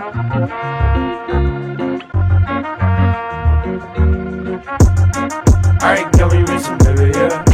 Alright, can we reach some baby, yeah?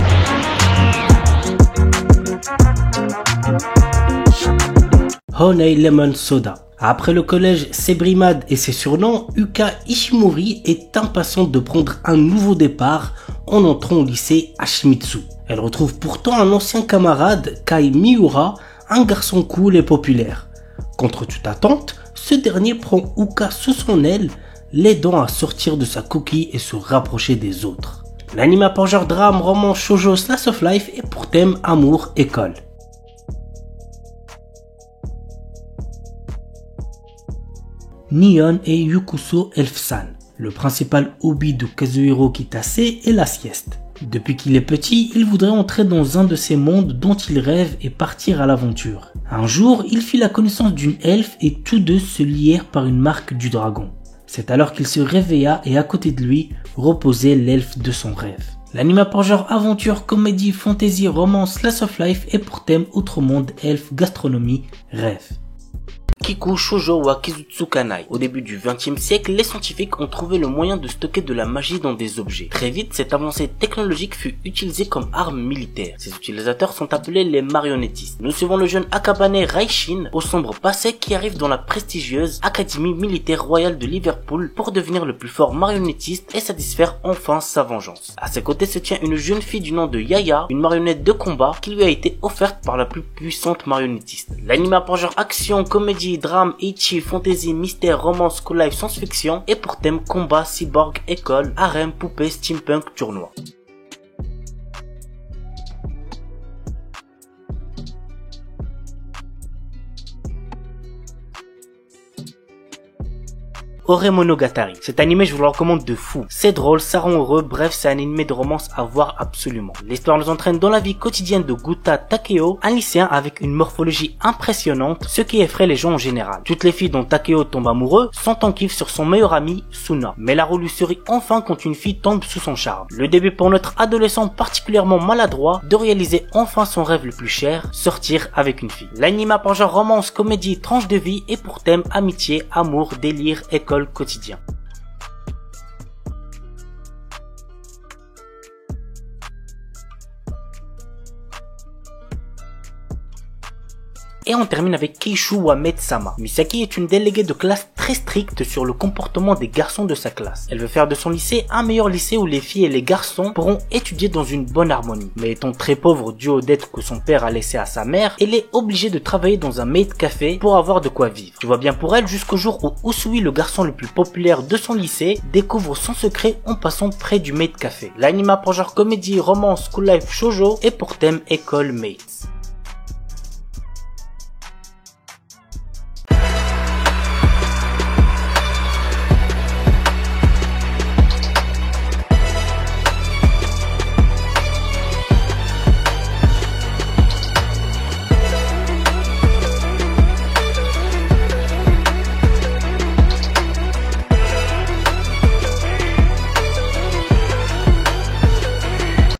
Honey Lemon Soda. Après le collège, ses brimades et ses surnoms, Yuka Ishimori est impatiente de prendre un nouveau départ en entrant au lycée Hashimitsu. Elle retrouve pourtant un ancien camarade, Kai Miura, un garçon cool et populaire. Contre toute attente, ce dernier prend Yuka sous son aile, l'aidant à sortir de sa coquille et se rapprocher des autres. L'anime a pour genre drame, roman, shoujo, slice of life et pour thème amour, école. Nihon et Yukuso Elf-san. Le principal hobby de Kazuhiro Kitase est la sieste. Depuis qu'il est petit, il voudrait entrer dans un de ces mondes dont il rêve et partir à l'aventure. Un jour, il fit la connaissance d'une elfe et tous deux se lièrent par une marque du dragon. C'est alors qu'il se réveilla et à côté de lui reposait l'elfe de son rêve. L'anime a pour genre aventure, comédie, fantasy, romance, slice of life et pour thème autre monde, elfe, gastronomie, rêve. Kiku Shoujo wa Kizutsukanai. Au début du XXe siècle, les scientifiques ont trouvé le moyen de stocker de la magie dans des objets. Très vite, cette avancée technologique fut utilisée comme arme militaire. Ses utilisateurs sont appelés les marionnettistes. Nous suivons le jeune Akabane Raishin, au sombre passé, qui arrive dans la prestigieuse Académie militaire royale de Liverpool pour devenir le plus fort marionnettiste et satisfaire enfin sa vengeance. À ses côtés se tient une jeune fille du nom de Yaya, une marionnette de combat qui lui a été offerte par la plus puissante marionnettiste. L'anime a pour genre action, comédie, drame, ecchi, fantasy, mystère, romance, school life, science-fiction et pour thème combat, cyborg, école, harem, poupée, steampunk, tournoi. Ore Monogatari. Cet animé, je vous le recommande de fou. C'est drôle, ça rend heureux, bref, c'est un animé de romance à voir absolument. L'histoire nous entraîne dans la vie quotidienne de Guta Takeo, un lycéen avec une morphologie impressionnante, ce qui effraie les gens en général. Toutes les filles dont Takeo tombe amoureux sont en kiff sur son meilleur ami, Suna. Mais la roue lui sourit enfin quand une fille tombe sous son charme. Le début pour notre adolescent particulièrement maladroit de réaliser enfin son rêve le plus cher, sortir avec une fille. L'anime a pour genre romance, comédie, tranche de vie et pour thème amitié, amour, délire, école, quotidien. Et on termine avec Keishu Wamed-sama. Misaki est une déléguée de classe très stricte sur le comportement des garçons de sa classe. Elle veut faire de son lycée un meilleur lycée où les filles et les garçons pourront étudier dans une bonne harmonie. Mais étant très pauvre dû aux dettes que son père a laissées à sa mère, elle est obligée de travailler dans un maid café pour avoir de quoi vivre. Tout va bien pour elle jusqu'au jour où Usui, le garçon le plus populaire de son lycée, découvre son secret en passant près du maid café. L'anime a pour genre comédie, romance, school life, shoujo et pour thème école mates.